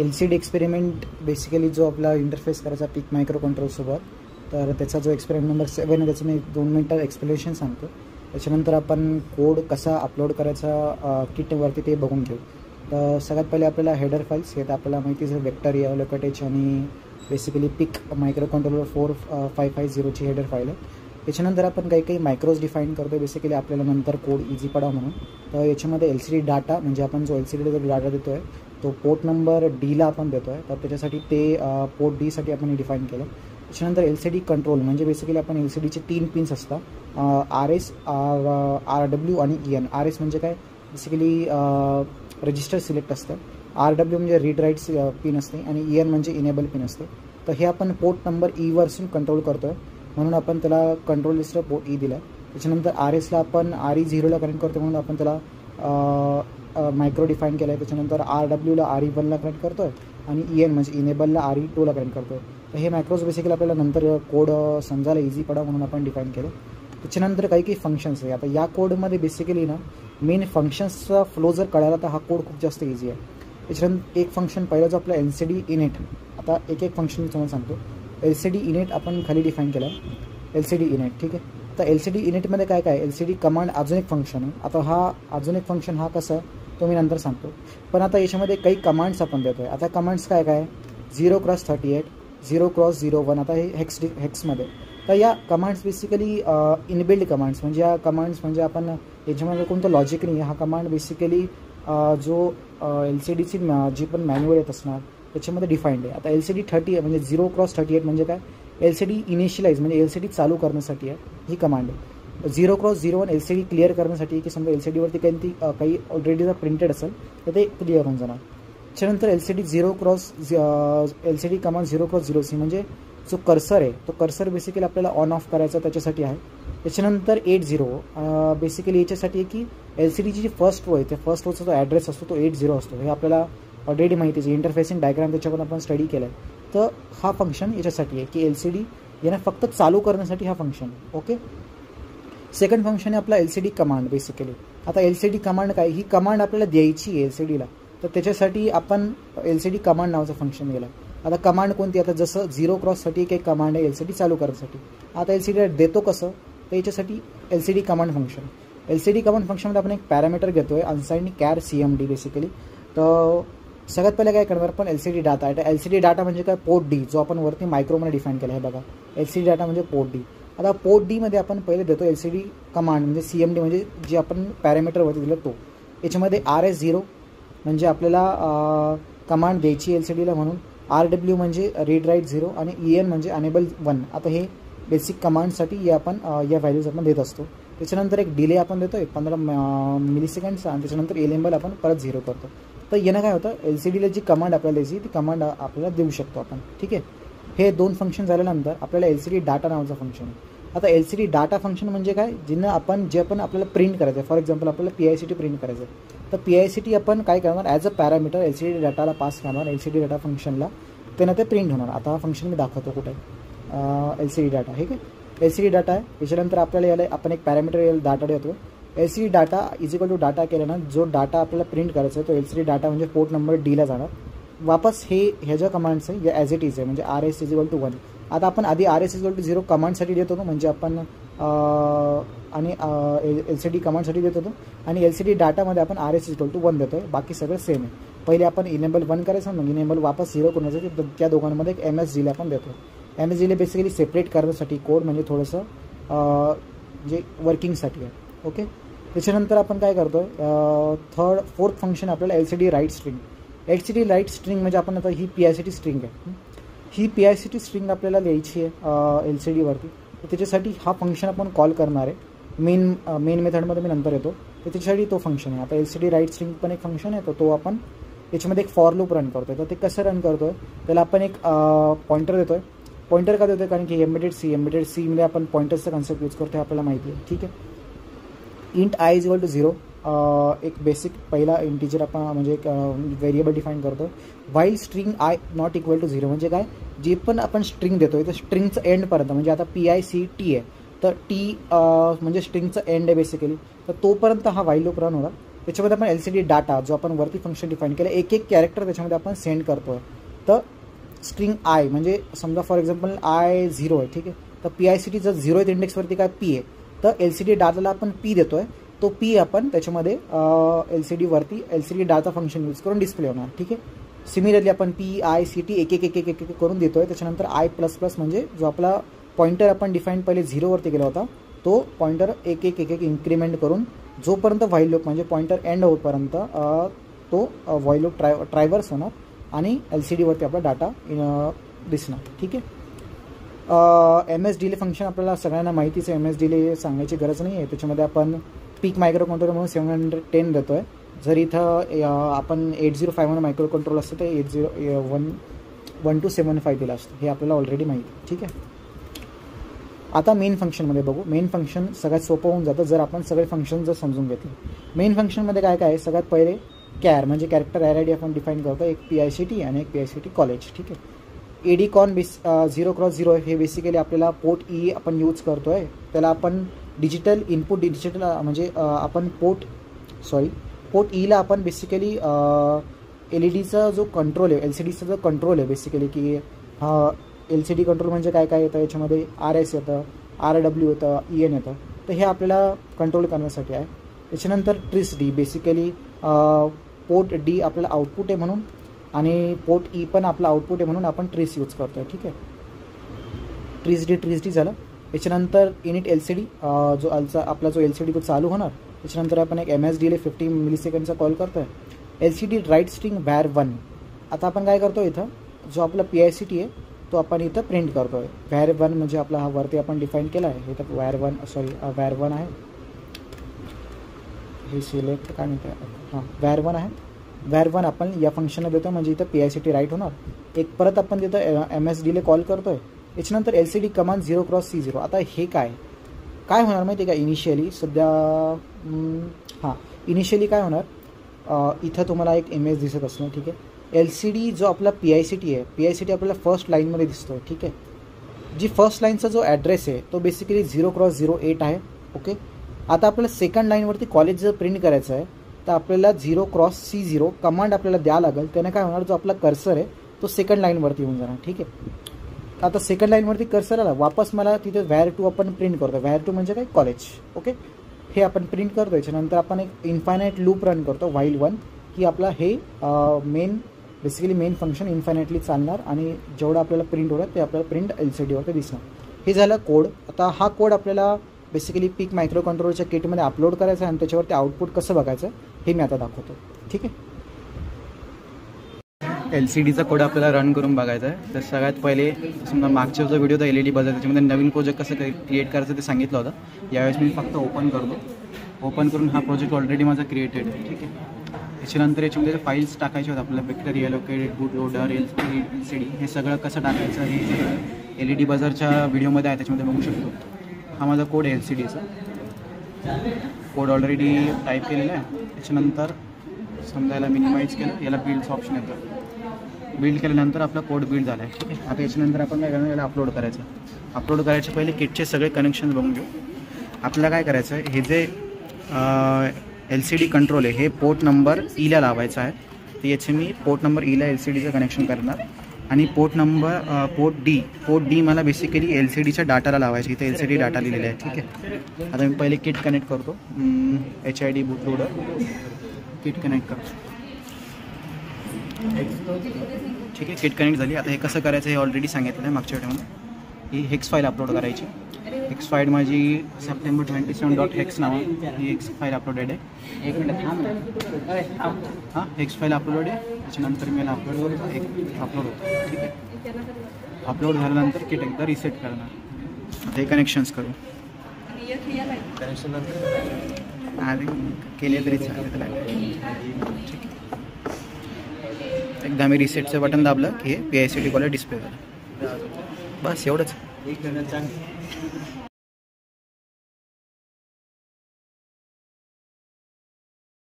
LCD experiment basically जो आपला interface करायचा पिक मायक्रो कंट्रोलसोबत, तर त्याचा जो एक्सपेरिमेंट नंबर 7 आहे त्याचं मी 2 मिनटात एक्सप्लेनेशन सांगतो. त्याच्यानंतर आपण कोड कसा अपलोड करायचा किटवरती ते बघून घेऊ. तर सगळ्यात पहिले आपल्याला हेडर फाईल्स हे तर आपल्याला माहितीच आहे, वेक्टर लोकेटेज आणि बेसिकली पिक मायक्रो कंट्रोलर 4550ची हेडर फाईल आहे. त्याच्यानंतर आपण काही मायक्रोज डिफाईन करतो बेसिकली आपल्याला नंतर कोड इझी पडा म्हणून. तर याच्यामध्ये LCD डाटा म्हणजे आपण जो LCD डाटा देतो आहे तो पोर्ट नंबर Dला आपण देतो आहे, तर त्याच्यासाठी ते पोर्ट Dसाठी आपण डिफाईन केलं. त्याच्यानंतर LCD कंट्रोल म्हणजे बेसिकली आपण LCDचे 3 पिन्स असतात, RS, RW आणि EN. RS म्हणजे काय, बेसिकली रजिस्टर सिलेक्ट असतं, RW म्हणजे रीड राईट्स पिन असते आणि EN म्हणजे इनेबल पिन असते. तर हे आपण पोर्ट नंबर Eवरसून कंट्रोल करतो आहे म्हणून आपण त्याला कंट्रोल लिस्टला पोर्ट E दिला. त्याच्यानंतर RSला आपण RE0ला कनेक्ट करतो म्हणून आपण त्याला मायक्रो डिफाईन केलं आहे. त्याच्यानंतर RWला RE1ला कनेक्ट करतो आहे आणि EN म्हणजे इनेबलला RE2ला कनेक्ट करतो आहे. तर हे मायक्रोज बेसिकली आपल्याला नंतर कोड समजायला इझी पडा म्हणून आपण डिफाईन केलं. त्याच्यानंतर काही फंक्शन्स आहे. आता या कोडमध्ये बेसिकली ना मेन फंक्शन्सचा फ्लो जर कळाला तर हा कोड खूप जास्त इझी आहे. त्याच्यानंतर एक फंक्शन पहिला जो आपला LCD इनेट, आता एक फंक्शन तुम्हाला सांगतो. LCD इनेट आपण खाली डिफाईन केला आहे, LCD इनेट, ठीक आहे. तर LCD इनेटमध्ये काय LCD कमांड अजून एक फंक्शन आहे. आता हा अजून एक फंक्शन हा कसा तो मी नंतर सांगतो. पण आता याच्यामध्ये काही कमांड्स आपण देतो आहे. आता कमांड्स काय 0x38, 0x01, आता हे हेक्समध्ये. तर या कमांड्स बेसिकली इनबिल्ड कमांड्स म्हणजे या कमांड्स म्हणजे आपण याच्यामध्ये कोणतं लॉजिक नाही. हा कमांड बेसिकली जो LCDची जी पण मॅन्युअल येत असणार त्याच्यामध्ये डिफाईंड आहे. आता LCD 30 म्हणजे 0x38 म्हणजे काय, LCD इनिशियलाइज म्हणजे LCD चालू करण्यासाठी आहे ही कमांड आहे. 0x01 LCD क्लिअर करण्यासाठी की समजा LCDवरती काही ऑलरेडी जर प्रिंटेड असेल तर ते क्लिअर होऊन जाणार. त्याच्यानंतर LCD कमांड 0x0C म्हणजे जो कर्सर आहे तो कर्सर बेसिकली आपल्याला ऑन ऑफ करायचा त्याच्यासाठी आहे. त्याच्यानंतर 80 बेसिकली याच्यासाठी आहे की LCDची जी फर्स्ट रो आहे त्या फर्स्ट रोचा जो ॲड्रेस असतो तो 80 असतो. हे आपल्याला ऑलरेडी माहिती आहे, इंटरफेसिंग डायग्राम त्याच्यावर आपण स्टडी केलं आहे. तर हा फंक्शन याच्यासाठी आहे की LCD यांना फक्त चालू करण्यासाठी हा फंक्शन. ओके. सेकंड फंक्शन आहे आपला LCD कमांड बेसिकली. आता LCD कमांड काय, ही कमांड आपल्याला द्यायची आहे LCDला, तर त्याच्यासाठी आपण LCD कमांड नावाचं फंक्शन दिलं. आता कमांड कोणती, आता जसं 0x30 काही कमांड आहे LCD चालू करण्यासाठी. आता LCDला देतो कसं, तर याच्यासाठी LCD command function. LCD command फंक्शनमध्ये आपण एक पॅरामीटर घेतो आहे अनसाइंड कॅर CMD बेसिकली. तर सगळ्यात पहिले काय करणार आपण LCD डाटा आहे. LCD डाटा म्हणजे काय, पोर्ट D जो आपण वरती मायक्रोमध्ये डिफाईन केला आहे बघा. LCD डाटा म्हणजे पोर्ट D. आता पोर्ट D मध्ये आपण पहिले देतो LCD कमांड म्हणजे CMD म्हणजे जे आपण पॅरामीटरवरती दिलं तो. याच्यामध्ये RS0 म्हणजे आपल्याला कमांड द्यायची LCDला म्हणून, RW म्हणजे रीड राईट 0 आणि EN म्हणजे अनेबल 1. आता हे बेसिक कमांडसाठी आपण या व्हॅल्यूज आपण देत असतो. त्याच्यानंतर एक डिले आपण देतो आहे 15 मिलीसेकंडचा आणि त्याच्यानंतर एलेबल आपण परत 0 करतो. तर यानं काय होतं, LCDला जी कमांड आपल्याला द्यायची ती कमांड आपल्याला देऊ शकतो आपण, ठीक आहे. हे 2 फंक्शन झाल्यानंतर आपल्याला LCD डाटा नावाचं फंक्शन आहे. आता LCD डाटा फंक्शन म्हणजे काय, जे आपण आपल्याला प्रिंट करायचं आहे. फॉर एक्झाम्पल आपल्याला PICT प्रिंट करायचं आहे, तर PICT आपण काय करणार, ॲज अ पॅरामीटर LCD डाटाला पास करणार LCD डाटा फंक्शनला, त्यांना ते प्रिंट होणार. आता हा फंक्शन मी दाखवतो कुठे LCD डाटा, ठीक आहे. LCD डाटा आहे. त्याच्यानंतर आपल्याला याला आपण एक पॅरामीटर डाटा देतो. LCD data is equal to data केल्यानं जो डाटा आपल्याला प्रिंट करायचा आहे तो LCD डाटा म्हणजे पोर्ट नंबर Dला जाणार. वापस ह्या ज्या कमांड्स आहे या ॲज इट इज आहे म्हणजे RS इज इक्वल टू 1. आता आपण आधी RS इज इक्वल टू 0 कमांडसाठी देत होतो म्हणजे आपण आणि LCD कमांडसाठी देत होतो आणि LCD डाटामध्ये आपण RS इज इक्वल टू 1 देतो आहे. बाकी सगळं सेम आहे. पहिले आपण इनेबल 1 करायचं मग इनेबल वापस 0 करून जायचं. त्या दोघांमध्ये एक MSG आपण देतो. MSG बेसिकली सेपरेट करण्यासाठी कोड म्हणजे थोडंसं म्हणजे वर्किंगसाठी आहे. ओके. त्याच्यानंतर आपण काय करतो आहे, फोर्थ फंक्शन आपल्याला LCD write string. LCD write string म्हणजे आपण आता ही PICT स्ट्रिंग आहे. ही PICT स्ट्रिंग आपल्याला द्यायची आहे LCDवरती. तर त्याच्यासाठी हा फंक्शन आपण कॉल करणार आहे. मेन मेथडमध्ये मी नंतर येतो. तर त्याच्यासाठी तो फंक्शन आहे. आता LCD राईट स्ट्रिंग पण एक फंक्शन आहे, तर तो आपण याच्यामध्ये एक फॉर लूप रन करतो आहे. तर ते कसं रन करतो आहे, त्याला आपण एक पॉईंटर देतो आहे. पॉईंटर का देतो आहे, कारण की एम्बेडेड सी मध्ये आपण पॉईंटरचा कन्सेप्ट यूज करतो हे आपल्याला माहिती आहे, ठीक आहे. Int I is equal to 0 एक बेसिक पहिला इंटिजर आपण म्हणजे एक व्हेरिएबल डिफाईन करतो. While string I not equal to 0 म्हणजे काय, जे पण आपण स्ट्रिंग देतो आहे तर स्ट्रिंगचं एंडपर्यंत म्हणजे आता PICT आहे तर T म्हणजे स्ट्रिंगचं एंड आहे बेसिकली, तर तोपर्यंत हा वाईल लूप रन होणार. त्याच्यामध्ये आपण LCD डाटा जो आपण वरती फंक्शन डिफाईन केलं, एक एक कॅरेक्टर त्याच्यामध्ये आपण सेंड करतो आहे. तर स्ट्रिंग आय म्हणजे समजा फॉर एक्झाम्पल I0 आहे, ठीक आहे. तर PICT जर 0th इंडेक्सवरती काय P आहे, तर LCD डाटाला आपण P देतो आहे. तो P आपण त्याच्यामध्ये LCD डाटा फंक्शन यूज करून डिस्प्ले होणार, ठीक आहे. सिमिलरली आपण PICT एक एक करून देतो आहे. त्याच्यानंतर I++ म्हणजे जो आपला पॉईंटर आपण डिफाईन पहिले 0वरती केला होता, तो पॉईंटर एक एक इन्क्रीमेंट करून जोपर्यंत व्हाईल लूप म्हणजे पॉईंटर एंड होईपर्यंत तो व्हाईल लूप ट्रायव्हर्स होणार आणि LCDवरती आपला डाटा दिसणार, ठीक आहे. MS डिले फंक्शन आपल्याला सगळ्यांना माहितीच आहे. MS डिले सांगायची गरज नाही आहे. त्याच्यामध्ये आपण पीक मायक्रो कंट्रोलर म्हणून 710 देतो आहे. जर इथं आपण 8051 मायक्रो कंट्रोल असतं तर 1275 दिला असतो, हे आपल्याला ऑलरेडी माहिती आहे, ठीक आहे. आता मेन फंक्शनमध्ये बघू. मेन फंक्शन सगळ्यात सोपं होऊन जातं जर आपण सगळे फंक्शन जर समजून घेतले. मेन फंक्शनमध्ये काय काय आहे, सगळ्यात पहिले कॅर म्हणजे कॅरेक्टर RID आपण डिफाईन करतो, एक PICT आणि एक PICT कॉलेज, ठीक आहे. ADCON 0x0 हे बेसिकली आपल्याला पोर्ट E आपण यूज करतो आहे. त्याला आपण डिजिटल म्हणजे आपण पोर्ट Eला आपण बेसिकली LEDचा जो कंट्रोल आहे, LCDचा जो कंट्रोल आहे बेसिकली की LCD कंट्रोल म्हणजे काय काय येतं याच्यामध्ये RS येतं, RW येतं, EN येतं. तर हे आपल्याला कंट्रोल करण्यासाठी आहे. त्याच्यानंतर tris D basically port D आपल्याला आउटपुट आहे म्हणून आणि पोर्ट E पण आपला आउटपुट आहे म्हणून आपण ट्रिस यूज करतो आहे, ठीक आहे. ट्रिस D झालं. त्याच्यानंतर इनिट LCD जो आपला जो LCD तो चालू होणार. त्याच्यानंतर आपण एक MS डिले 50 मिलीसेकंडचा कॉल करतो आहे. LCD write string var1. आता आपण काय करतो इथं, जो आपला PICT आहे तो आपण इथं प्रिंट करतो आहे. var1 म्हणजे आपला हा वरती आपण डिफाईन केला आहे. इथं var1 आहे, हे सिलेक्ट काय म्हणतं, var1 आहे. var1 आपण या फंक्शनला देतो म्हणजे इथं PICT राईट होणार. एक परत आपण तिथं MS डिले कॉल करतो आहे. याच्यानंतर LCD कमांड 0x C0. आता हे काय होणार माहिती आहे का, इनिशियली इनिशियली काय होणार, इथं तुम्हाला एक इमेज दिसत असणार, ठीक आहे. LCD जो आपला PICT आहे, PICT आपल्याला फर्स्ट लाईनमध्ये दिसतो आहे, ठीक आहे. जी फर्स्ट लाईनचा जो ॲड्रेस आहे तो बेसिकली 0x08 आहे, ओके. आता आपल्याला सेकंड लाईनवरती कॉलेज जर प्रिंट करायचं आहे तर आपल्याला 0x C0 कमांड आपल्याला द्यावं लागेल. त्याने काय होणार, जो आपला कर्सर आहे तो सेकंड लाईनवरती येऊन जाणार, ठीक आहे. आता सेकंड लाईनवरती कर्सर आला, वापस मला तिथे var2 आपण प्रिंट करतो. var2 म्हणजे काय, कॉलेज, ओके. हे आपण प्रिंट करतो. याच्यानंतर आपण एक इन्फायनाईट लूप रन करतो while1 की आपला हे मेन फंक्शन इन्फायनाईटली चालणार आणि जेवढं आपल्याला प्रिंट होणार ते आपल्याला प्रिंट LCDवरती दिसणार. हे झालं कोड. आता हा कोड आपल्याला बेसिकली पीक मायक्रो कंट्रोलरच्या किटमध्ये अपलोड करायचं आहे आणि त्याच्यावरती आउटपुट कसं बघायचं हे मी आता दाखवतो, ठीक आहे. LCDचा कोड आपल्याला रन करून बघायचा आहे. तर सगळ्यात पहिले समजा मागचा जो व्हिडिओ होता LED बजाज त्याच्यामध्ये नवीन प्रोजेक्ट कसं क्रिएट करायचं ते सांगितलं होतं. यावेळेस मी फक्त ओपन करतो. ओपन करून हा प्रोजेक्ट ऑलरेडी माझा क्रिएटेड आहे, ठीक आहे. त्याच्यानंतर याच्यामध्ये फाईल्स टाकायचे होते आपल्याला, वेक्टर रिअलोकेटेड, बूट लोडर, LCD हे सगळं कसं टाकायचं हे सगळं LED बजारच्या व्हिडिओमध्ये आहे, त्याच्यामध्ये बघू शकतो. हा माझा कोड आहे LCDचा. कोड ऑलरेडी टाईप केलेला आहे. त्याच्यानंतर समजा याला मिनिमाइज केलं, याला बिल्डचं ऑप्शन येतं. बिल्ड केल्यानंतर आपला कोड बिल्ड झाला आहे, ठीक आहे. आता याच्यानंतर आपण काय करणार, याला अपलोड करायचं. अपलोड करायच्या पहिले किटचे सगळे कनेक्शन बघून घेऊ. आपल्याला काय करायचं आहे, हे जे LCD कंट्रोल आहे हे पोर्ट नंबर Eला लावायचा आहे. तर याचे मी पोर्ट नंबर Eला LCDचं कनेक्शन करणार आणि पोर्ट D मला बेसिकली LCDच्या डाटाला लावायचं. इथे LCD डाटा लिहिलेला आहे, ठीक आहे. आता मी पहिले किट कनेक्ट करतो. HID बूट लोडर किट कनेक्ट करतो, ठीक आहे. किट कनेक्ट झाली. आता हे कसं करायचं हे ऑलरेडी सांगितलं आहे मागच्या व्हिडिओमध्ये. ही हेक्स फाईल अपलोड करायची. हेक्स फाईल माझी September27.hex नाव ही हेक्स फाईल अपलोडेड आहे. एक मिनिट हां, हेक्स फाईल अपलोड आहे. त्याच्यानंतर मी याला अपलोड होतो, ठीक आहे. अपलोड झाल्यानंतर किट एकदा रिसेट करणार. आता हे कनेक्शन्स करू. कनेक्शन आधी केले तरी चालेल, ठीक आहे. एकदा मी रिसेटचं बटन दाबलं की हे PICT कॉलेज डिस्प्ले झालं. बस एवढंच.